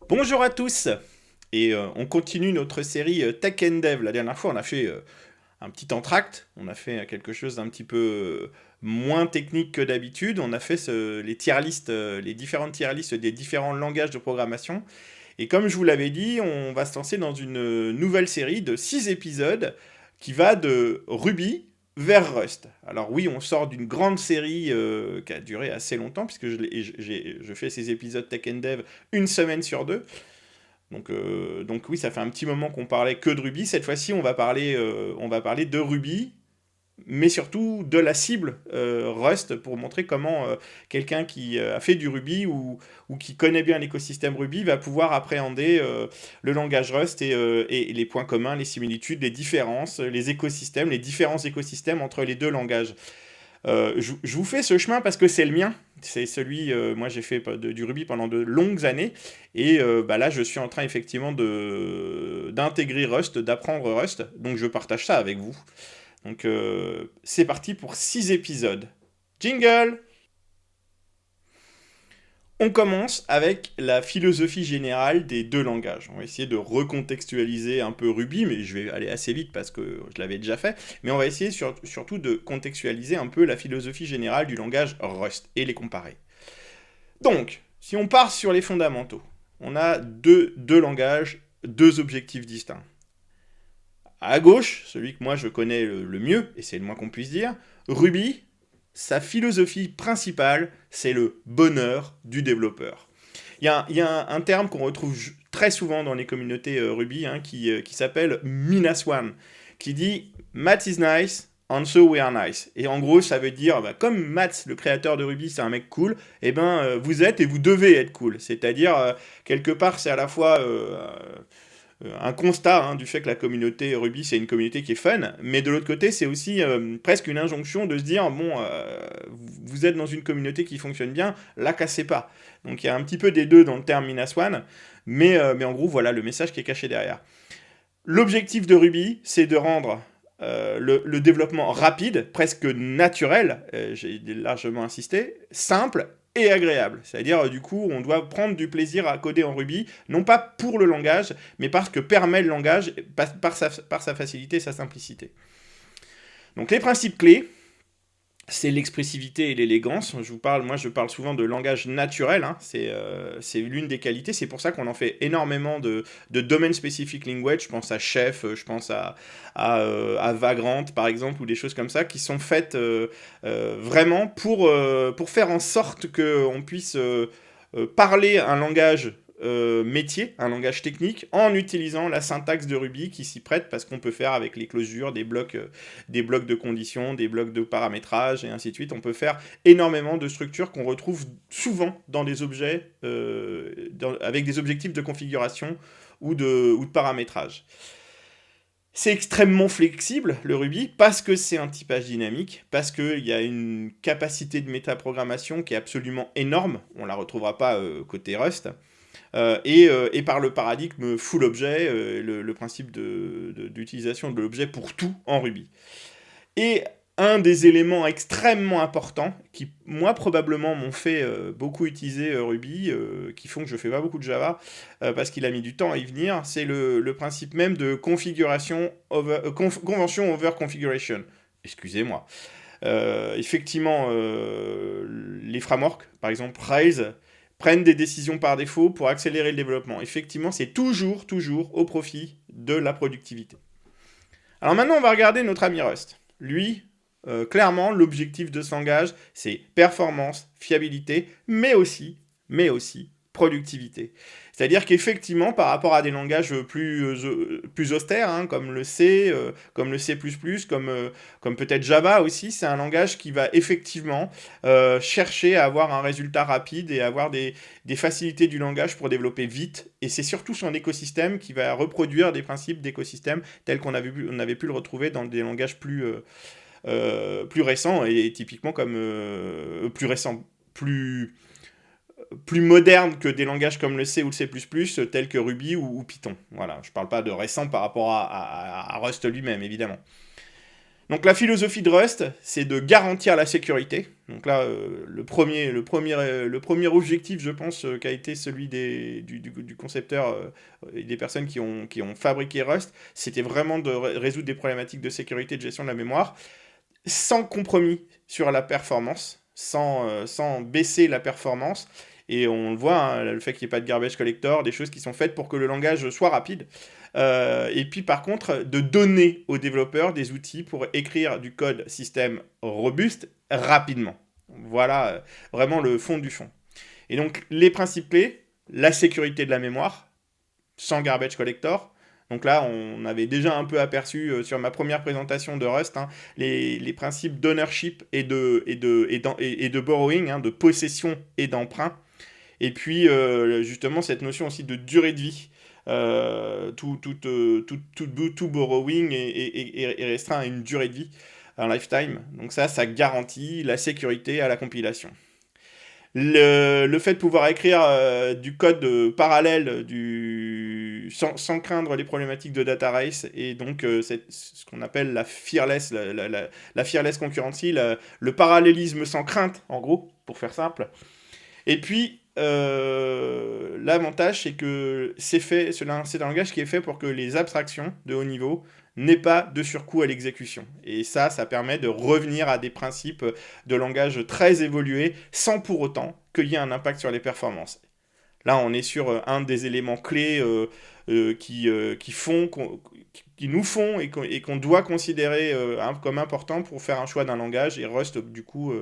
Bonjour à tous et on continue notre série Tech and Dev. La dernière fois, on a fait un petit entracte, on a fait quelque chose d'un petit peu moins technique que d'habitude. On a fait les tier lists, les différentes tier lists des différents langages de programmation. Et comme je vous l'avais dit, on va se lancer dans une nouvelle série de 6 épisodes qui va de Ruby vers Rust. Alors oui, on sort d'une grande série qui a duré assez longtemps, puisque je fais ces épisodes Tech and Dev une semaine sur deux. Donc oui, ça fait un petit moment qu'on parlait que de Ruby. Cette fois-ci, on va parler de Ruby, mais surtout de la cible Rust pour montrer comment quelqu'un qui a fait du Ruby ou qui connaît bien l'écosystème Ruby va pouvoir appréhender le langage Rust et les points communs, les similitudes, les différences, les écosystèmes, les différents écosystèmes entre les deux langages. Je vous fais ce chemin parce que c'est le mien. C'est celui, moi j'ai fait du Ruby pendant de longues années et bah là je suis en train effectivement d'intégrer Rust, d'apprendre Rust, donc je partage ça avec vous. Donc c'est parti pour 6 épisodes. Jingle. On commence avec la philosophie générale des deux langages. On va essayer de recontextualiser un peu Ruby, mais je vais aller assez vite parce que je l'avais déjà fait. Mais on va essayer surtout de contextualiser un peu la philosophie générale du langage Rust et les comparer. Donc, si on part sur les fondamentaux, on a deux langages, deux objectifs distincts. À gauche, celui que moi je connais le mieux, et c'est le moins qu'on puisse dire, Ruby, sa philosophie principale, c'est le bonheur du développeur. Il y a un terme qu'on retrouve très souvent dans les communautés Ruby qui s'appelle Minus One, qui dit Matt is nice, and so we are nice. Et en gros, ça veut dire, bah, comme Matt, le créateur de Ruby, c'est un mec cool, et ben vous êtes et vous devez être cool. C'est-à-dire, quelque part, c'est à la fois un constat du fait que la communauté Ruby c'est une communauté qui est fun, mais de l'autre côté c'est aussi presque une injonction de se dire bon, vous êtes dans une communauté qui fonctionne bien, la cassez pas. Donc il y a un petit peu des deux dans le terme Minus One, mais en gros voilà le message qui est caché derrière. L'objectif de Ruby c'est de rendre le développement rapide, presque naturel, j'ai largement insisté, simple et agréable. C'est-à-dire, du coup, on doit prendre du plaisir à coder en Ruby, non pas pour le langage, mais parce que permet le langage par sa facilité et sa simplicité. Donc les principes clés, c'est l'expressivité et l'élégance. Moi je parle souvent de langage naturel, c'est l'une des qualités, c'est pour ça qu'on en fait énormément de domaine specific language, je pense à Chef, je pense à Vagrant par exemple, ou des choses comme ça, qui sont faites vraiment pour faire en sorte qu'on puisse parler un langage métier, un langage technique, en utilisant la syntaxe de Ruby qui s'y prête parce qu'on peut faire avec les closures des blocs de conditions, des blocs de paramétrage et ainsi de suite. On peut faire énormément de structures qu'on retrouve souvent dans des objets avec des objectifs de configuration ou de paramétrage. C'est extrêmement flexible, le Ruby, parce que c'est un typage dynamique, parce qu'il y a une capacité de métaprogrammation qui est absolument énorme. On ne la retrouvera pas côté Rust. Et par le paradigme full objet, le principe d'utilisation de l'objet pour tout en Ruby. Et un des éléments extrêmement importants, qui moi probablement m'ont fait beaucoup utiliser Ruby, qui font que je fais pas beaucoup de Java, parce qu'il a mis du temps à y venir, c'est le principe même de convention over configuration. Excusez-moi. Effectivement, les frameworks, par exemple Rails, prennent des décisions par défaut pour accélérer le développement. Effectivement, c'est toujours au profit de la productivité. Alors maintenant, on va regarder notre ami Rust. Lui, clairement, l'objectif de ce langage, c'est performance, fiabilité, mais aussi productivité. C'est-à-dire qu'effectivement, par rapport à des langages plus austères, comme le C, comme le C++, comme peut-être Java aussi, c'est un langage qui va effectivement chercher à avoir un résultat rapide et avoir des facilités du langage pour développer vite. Et c'est surtout son écosystème qui va reproduire des principes d'écosystème tels on avait pu le retrouver dans des langages plus récents et typiquement comme plus récents, plus modernes que des langages comme le C ou le C++, tels que Ruby ou Python. Voilà, je parle pas de récent par rapport à Rust lui-même, évidemment. Donc la philosophie de Rust, c'est de garantir la sécurité. Donc là, le premier objectif, je pense, qu'a été celui du concepteur et des personnes qui ont fabriqué Rust, c'était vraiment de résoudre des problématiques de sécurité et de gestion de la mémoire, sans compromis sur la performance, sans baisser la performance. Et on le voit, hein, le fait qu'il n'y ait pas de garbage collector, des choses qui sont faites pour que le langage soit rapide. Et puis par contre, de donner aux développeurs des outils pour écrire du code système robuste rapidement. Voilà vraiment le fond du fond. Et donc les principes clés, la sécurité de la mémoire, sans garbage collector. Donc là, on avait déjà un peu aperçu sur ma première présentation de Rust, hein, les principes d'ownership et de borrowing, hein, de possession et d'emprunt. Et puis justement cette notion aussi de durée de vie. Tout borrowing est restreint à une durée de vie, un lifetime. Donc ça garantit la sécurité à la compilation. Le fait de pouvoir écrire du code parallèle sans craindre les problématiques de data race et donc ce qu'on appelle la fearless, la fearless concurrency, le parallélisme sans crainte, en gros, pour faire simple. Et puis, l'avantage, c'est que c'est un langage qui est fait pour que les abstractions de haut niveau n'aient pas de surcoût à l'exécution. Et ça permet de revenir à des principes de langage très évolués, sans pour autant qu'il y ait un impact sur les performances. Là, on est sur un des éléments clés qui nous font et qu'on doit considérer comme important pour faire un choix d'un langage. Et Rust, du coup,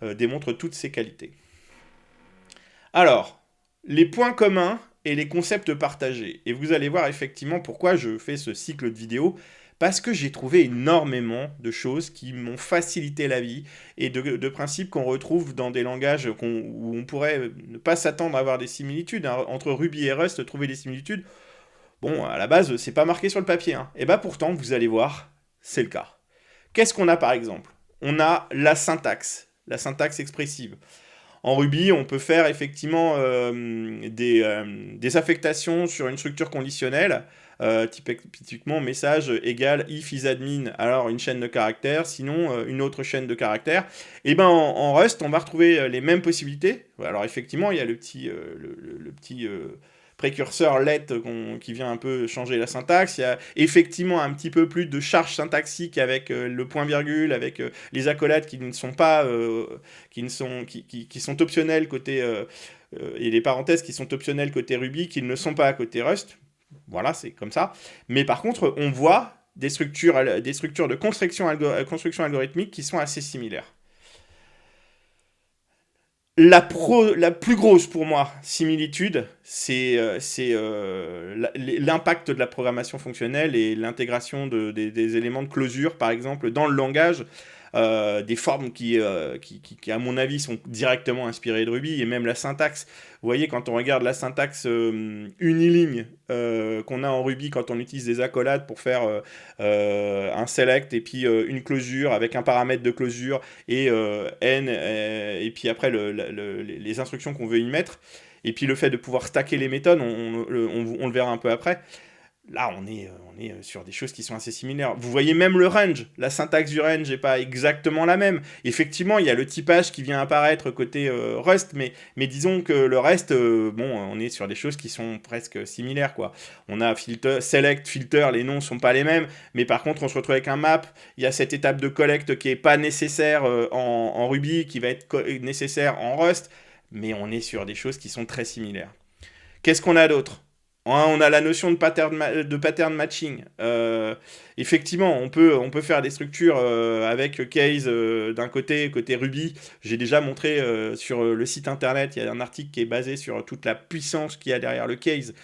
démontre toutes ses qualités. Alors, les points communs et les concepts partagés. Et vous allez voir effectivement pourquoi je fais ce cycle de vidéos. Parce que j'ai trouvé énormément de choses qui m'ont facilité la vie et de principes qu'on retrouve dans des langages où on pourrait ne pas s'attendre à avoir des similitudes. Hein. Entre Ruby et Rust, trouver des similitudes, bon, à la base, c'est pas marqué sur le papier. Hein. Et bah pourtant, vous allez voir, c'est le cas. Qu'est-ce qu'on a par exemple? On a la syntaxe expressive. En Ruby, on peut faire effectivement des affectations sur une structure conditionnelle, typiquement message égale if isadmin, alors une chaîne de caractères, sinon une autre chaîne de caractères. Et ben en Rust, on va retrouver les mêmes possibilités. Alors effectivement, il y a le petit précurseur let qui vient un peu changer la syntaxe. Il y a effectivement un petit peu plus de charge syntaxique avec le point-virgule, avec les accolades qui ne sont pas, qui sont optionnelles côté et les parenthèses qui sont optionnelles côté Ruby, qui ne sont pas côté Rust. Voilà, c'est comme ça. Mais par contre, on voit des structures de construction algorithmique qui sont assez similaires. La plus grosse pour moi similitude, c'est l'impact de la programmation fonctionnelle et l'intégration des éléments de closure, par exemple, dans le langage, des formes qui, à mon avis, sont directement inspirées de Ruby, et même la syntaxe. Vous voyez, quand on regarde la syntaxe uniligne qu'on a en Ruby, quand on utilise des accolades pour faire un select et puis une closure avec un paramètre de closure et n, et puis après les instructions qu'on veut y mettre, et puis le fait de pouvoir stacker les méthodes, on le verra un peu après. Là, on est sur des choses qui sont assez similaires. Vous voyez même le range. La syntaxe du range n'est pas exactement la même. Effectivement, il y a le typage qui vient apparaître côté Rust, mais disons que le reste, on est sur des choses qui sont presque similaires, quoi. On a select, filter, les noms sont pas les mêmes, mais par contre, on se retrouve avec un map. Il y a cette étape de collecte qui est pas nécessaire en Ruby, qui va être nécessaire en Rust, mais on est sur des choses qui sont très similaires. Qu'est-ce qu'on a d'autre ? On a la notion de pattern matching. Effectivement, on peut faire des structures avec case d'un côté Ruby. J'ai déjà montré sur le site internet, il y a un article qui est basé sur toute la puissance qu'il y a derrière le case.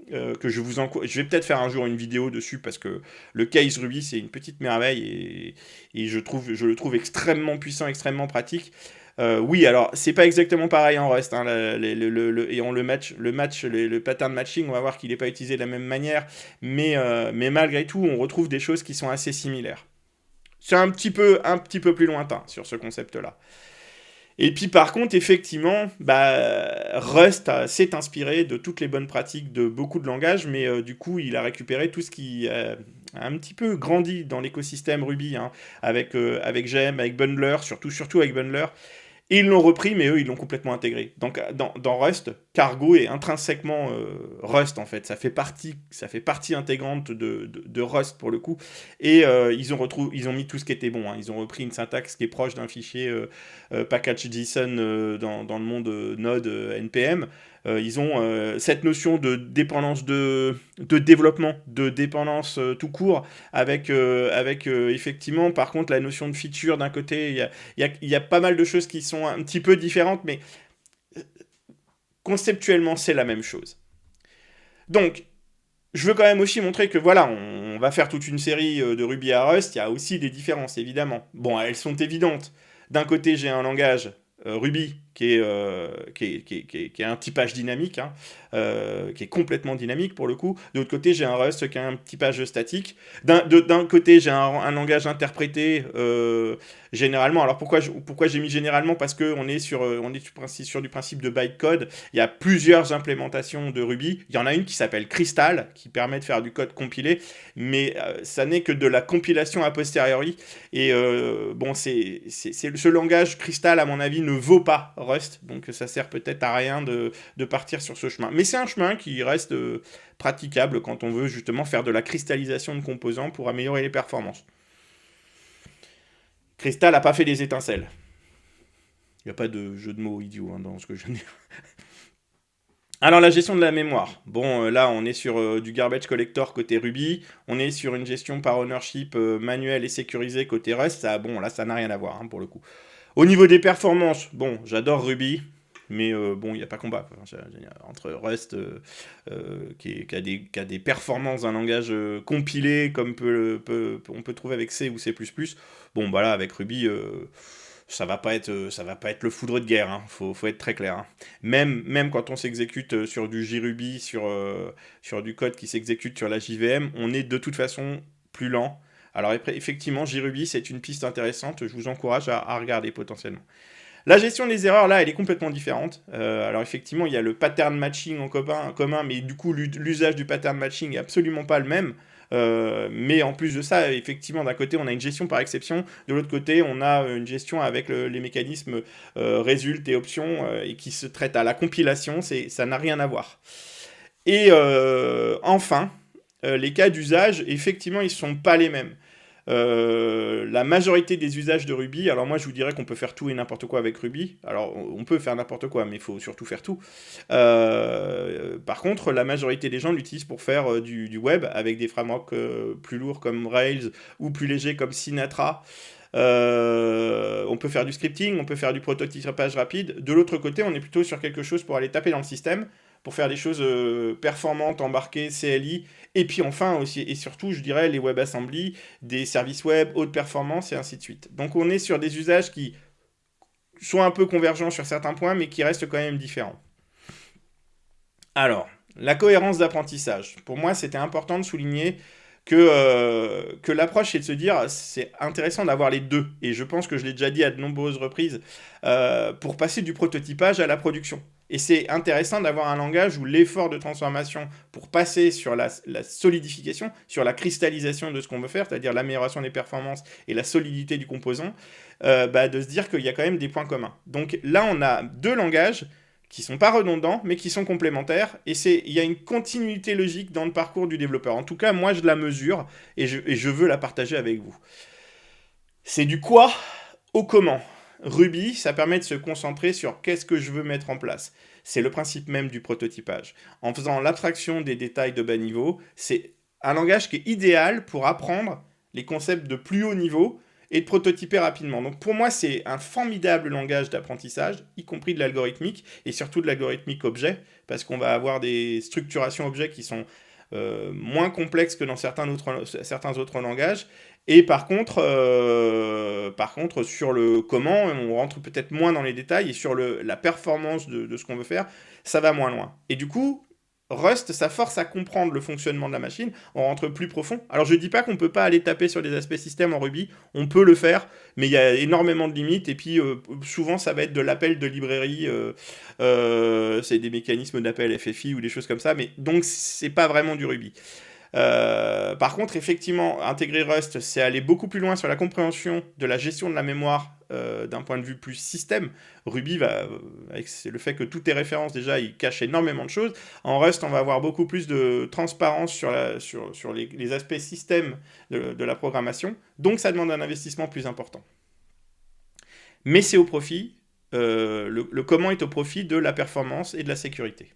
Que je vais peut-être faire un jour une vidéo dessus parce que le case Ruby c'est une petite merveille et je le trouve extrêmement puissant, extrêmement pratique. Oui, alors c'est pas exactement pareil en Rust, hein, et on le pattern matching, on va voir qu'il n'est pas utilisé de la même manière, mais malgré tout, on retrouve des choses qui sont assez similaires. C'est un petit peu plus lointain sur ce concept-là. Et puis par contre, effectivement, Rust s'est inspiré de toutes les bonnes pratiques de beaucoup de langages, mais du coup, il a récupéré tout ce qui un petit peu grandi dans l'écosystème Ruby, hein, avec GEM, avec Bundler, surtout avec Bundler. Et ils l'ont repris, mais eux, ils l'ont complètement intégré. Donc, dans Rust, Cargo est intrinsèquement Rust, en fait. Ça fait partie intégrante de Rust, pour le coup. Et ils ont mis tout ce qui était bon, hein. Ils ont repris une syntaxe qui est proche d'un fichier package.json dans le monde Node NPM. Ils ont cette notion de dépendance de développement, de dépendance tout court, avec effectivement, par contre, la notion de feature d'un côté. Il y a pas mal de choses qui sont un petit peu différentes, mais conceptuellement, c'est la même chose. Donc, je veux quand même aussi montrer que voilà, on va faire toute une série de Ruby à Rust. Il y a aussi des différences, évidemment. Bon, elles sont évidentes. D'un côté, j'ai un langage Ruby qui est un typage dynamique, hein, qui est complètement dynamique pour le coup. De l'autre côté, j'ai un Rust qui a un typage statique. D'un côté, j'ai un langage interprété généralement. Alors pourquoi j'ai mis généralement? Parce qu'on est sur du principe de bytecode. Il y a plusieurs implémentations de Ruby. Il y en a une qui s'appelle Crystal, qui permet de faire du code compilé, mais ça n'est que de la compilation a posteriori. Et bon, ce langage Crystal, à mon avis, ne vaut pas Rust, donc ça sert peut-être à rien de partir sur ce chemin. Mais c'est un chemin qui reste praticable quand on veut justement faire de la cristallisation de composants pour améliorer les performances. Crystal n'a pas fait des étincelles. Il n'y a pas de jeu de mots idiot hein, dans ce que je viens de dire. Alors la gestion de la mémoire. Bon, là on est sur du garbage collector côté Ruby, on est sur une gestion par ownership manuelle et sécurisée côté Rust. Ça, bon, là ça n'a rien à voir hein, pour le coup. Au niveau des performances, bon, j'adore Ruby, mais bon, il n'y a pas combat. Entre Rust, qui a des performances d'un langage compilé, comme on peut trouver avec C ou C++, bon, voilà, avec Ruby, ça va pas être le foudre de guerre, hein. Faut être très clair, hein. Même quand on s'exécute sur du JRuby, sur du code qui s'exécute sur la JVM, on est de toute façon plus lent. Alors effectivement, JRuby, c'est une piste intéressante, je vous encourage à regarder potentiellement. La gestion des erreurs, là, elle est complètement différente. Alors effectivement, il y a le pattern matching en commun, mais du coup, l'usage du pattern matching est absolument pas le même. Mais en plus de ça, effectivement, d'un côté, on a une gestion par exception, de l'autre côté, on a une gestion avec les mécanismes résulte et option, et qui se traitent à la compilation, ça n'a rien à voir. Et enfin, les cas d'usage, effectivement, ils ne sont pas les mêmes. La majorité des usages de Ruby, alors moi je vous dirais qu'on peut faire tout et n'importe quoi avec Ruby. Alors on peut faire n'importe quoi, mais il faut surtout faire tout. Par contre, la majorité des gens l'utilisent pour faire du web avec des frameworks plus lourds comme Rails ou plus légers comme Sinatra. On peut faire du scripting, on peut faire du prototypage rapide. De l'autre côté, on est plutôt sur quelque chose pour aller taper dans le système, pour faire des choses performantes, embarquées, CLI, et puis enfin aussi, et surtout, je dirais, les WebAssembly, des services web, haute performance, et ainsi de suite. Donc on est sur des usages qui sont un peu convergents sur certains points, mais qui restent quand même différents. Alors, la cohérence d'apprentissage. Pour moi, c'était important de souligner que l'approche, c'est de se dire, c'est intéressant d'avoir les deux. Et je pense que je l'ai déjà dit à de nombreuses reprises, pour passer du prototypage à la production. Et c'est intéressant d'avoir un langage où l'effort de transformation pour passer sur la solidification, sur la cristallisation de ce qu'on veut faire, c'est-à-dire l'amélioration des performances et la solidité du composant, de se dire qu'il y a quand même des points communs. Donc là, on a deux langages qui ne sont pas redondants, mais qui sont complémentaires, et il y a une continuité logique dans le parcours du développeur. En tout cas, moi, je la mesure, et je veux la partager avec vous. C'est du quoi au comment. Ruby, ça permet de se concentrer sur qu'est-ce que je veux mettre en place. C'est le principe même du prototypage. En faisant l'abstraction des détails de bas niveau, c'est un langage qui est idéal pour apprendre les concepts de plus haut niveau et de prototyper rapidement. Donc pour moi, c'est un formidable langage d'apprentissage, y compris de l'algorithmique, et surtout de l'algorithmique objet, parce qu'on va avoir des structurations objets qui sont moins complexes que dans certains autres langages. Et par contre, sur le comment, on rentre peut-être moins dans les détails, et sur la performance de ce qu'on veut faire, ça va moins loin. Et du coup, Rust, ça force à comprendre le fonctionnement de la machine, on rentre plus profond. Alors je dis pas qu'on peut pas aller taper sur des aspects système en Ruby, on peut le faire, mais il y a énormément de limites, et puis souvent ça va être de l'appel de librairie, c'est des mécanismes d'appel FFI ou des choses comme ça, mais donc c'est pas vraiment du Ruby. Par contre, effectivement, intégrer Rust, c'est aller beaucoup plus loin sur la compréhension de la gestion de la mémoire d'un point de vue plus système. Ruby, avec le fait que tout est référence, déjà, il cache énormément de choses. En Rust, on va avoir beaucoup plus de transparence sur les aspects système de la programmation. Donc, ça demande un investissement plus important. Mais c'est au profit, le comment est au profit de la performance et de la sécurité.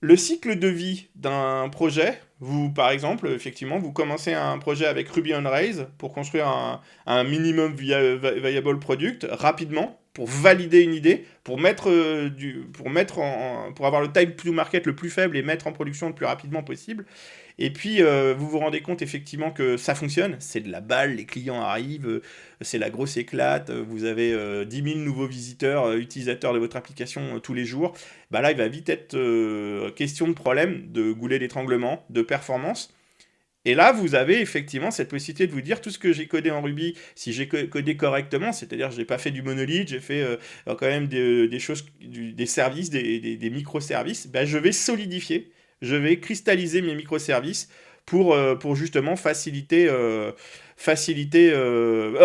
Le cycle de vie d'un projet, vous, par exemple, effectivement, vous commencez un projet avec Ruby on Rails pour construire un minimum viable product rapidement, pour valider une idée, pour pour avoir le time to market le plus faible et mettre en production le plus rapidement possible. Et puis, vous vous rendez compte effectivement que ça fonctionne, c'est de la balle, les clients arrivent, c'est la grosse éclate, vous avez 10 000 nouveaux visiteurs, utilisateurs de votre application tous les jours. Bah là, il va vite être question de problème, de goulet d'étranglement, de performance. Et là, vous avez effectivement cette possibilité de vous dire tout ce que j'ai codé en Ruby, si j'ai codé correctement, c'est-à-dire je n'ai pas fait du monolithe, j'ai fait quand même des choses, des services, des microservices, bah, je vais solidifier, je vais cristalliser mes microservices pour justement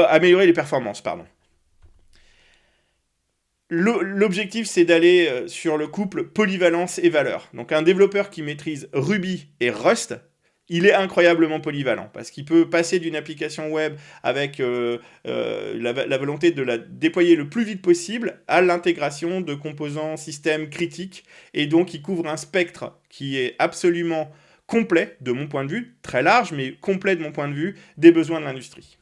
améliorer les performances, pardon. L'objectif, c'est d'aller sur le couple polyvalence et valeur. Donc un développeur qui maîtrise Ruby et Rust, il est incroyablement polyvalent parce qu'il peut passer d'une application web avec la volonté de la déployer le plus vite possible à l'intégration de composants systèmes critiques, et donc il couvre un spectre qui est absolument complet de mon point de vue, très large mais complet de mon point de vue, des besoins de l'industrie.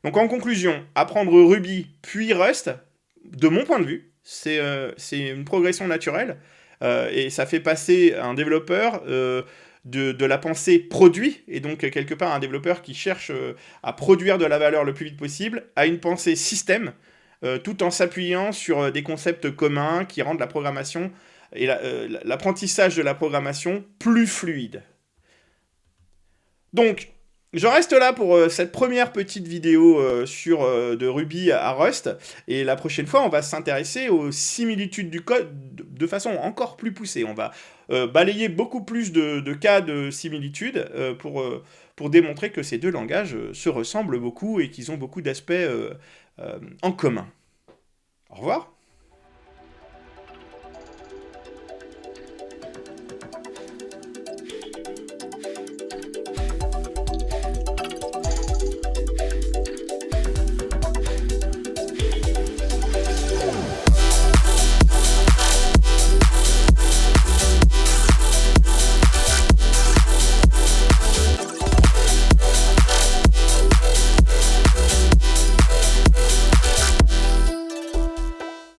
Donc en conclusion, apprendre Ruby puis Rust, de mon point de vue, c'est une progression naturelle, et ça fait passer un développeur de la pensée produit, et donc quelque part un développeur qui cherche à produire de la valeur le plus vite possible, à une pensée système, tout en s'appuyant sur des concepts communs qui rendent la programmation et l'apprentissage de la programmation plus fluide. Donc, j'en reste là pour cette première petite vidéo de Ruby à Rust, et la prochaine fois, on va s'intéresser aux similitudes du code de façon encore plus poussée. On va balayer beaucoup plus de cas de similitudes pour démontrer que ces deux langages se ressemblent beaucoup et qu'ils ont beaucoup d'aspects en commun. Au revoir.